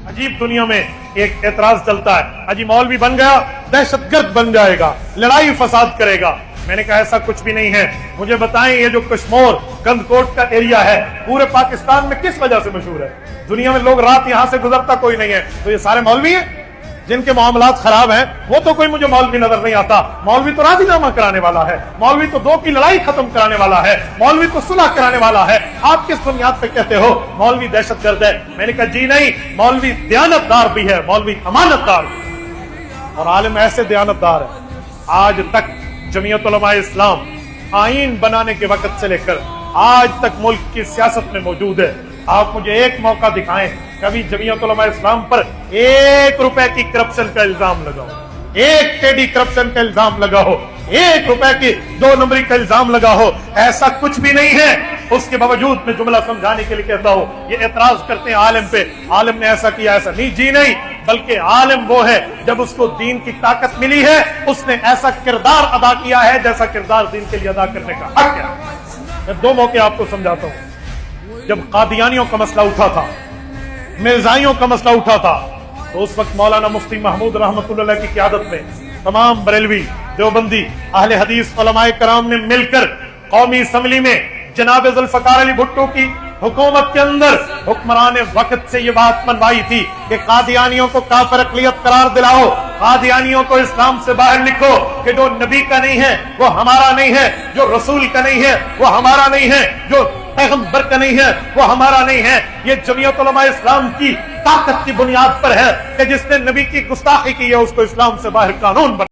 अजीब दुनिया में एक एतराज चलता है, अजी मौलवी बन गया दहशतगर्द बन जाएगा, लड़ाई फसाद करेगा। मैंने कहा ऐसा कुछ भी नहीं है। मुझे बताएं ये जो कश्मीर गंदकोट का एरिया है पूरे पाकिस्तान में किस वजह से मशहूर है? दुनिया में लोग रात यहां से गुजरता कोई नहीं है, तो ये सारे मौलवी हैं जिनके मामलात खराब हैं? वो तो कोई मुझे मौलवी नजर नहीं आता। मौलवी तो राजीनामा कराने वाला है, मौलवी तो दो की लड़ाई खत्म कराने वाला है, मौलवी तो सुलह कराने वाला है। आप किस बुनियाद पे कहते हो मौलवी दहशतगर्द है? मैंने कहा जी नहीं, मौलवी दयानतदार भी है, मौलवी अमानतदार भी। और आलिम ऐसे दयानतदार है, आज तक जमीयत उलमा इस्लाम आईन बनाने के वक्त से लेकर आज तक मुल्क की सियासत में मौजूद है। आप मुझे एक मौका दिखाएं कभी जमीयत उलमा इस्लाम पर 1 रुपए की करप्शन का इल्जाम लगाओ, 1 टेडी करप्शन का इल्जाम लगाओ, 1 रुपए की 2 नंबरी का इल्जाम लगाओ, ऐसा कुछ भी नहीं है। उसके बावजूद मैं जुमला समझाने के लिए कहता हूं, ये एतराज करते हैं आलिम पे, आलिम ने ऐसा किया, ऐसा नहीं। जी नहीं, बल्कि आलिम वो है जब उसको दीन की ताकत मिली है उसने ऐसा किरदार अदा किया है जैसा किरदार दीन के लिए अदा करने का हक है। मैं 2 मौके आपको समझाता हूं। जब कादियानियों का मसला उठा था, मिर्जाइयों का मसला उठा था, तो उस वक्त मौलाना मुफ्ती महमूद रहमतुल्लाह की क़यादत में तमाम बरेलवी देवबंदी अहले हदीस उलमाए कराम ने मिलकर कौमी असम्बली में जनाब जुल्फ़िकार अली भुट्टो की हुकूमत के अंदर हुक्मरान वक्त से ये बात मनवाई थी कि कादियानियों को काफिर अक़लियत करार दिलाओ, कादियानियों को इस्लाम से बाहर लिखो कि जो नबी का नहीं है वो हमारा नहीं है, जो रसूल का नहीं है वो हमारा नहीं है, जो पैगंबर का नहीं है वो हमारा नहीं है। ये जमीयत उलमा इस्लाम की ताकत की बुनियाद पर है कि जिसने नबी की गुस्ताखी की है उसको इस्लाम से बाहर कानून बना।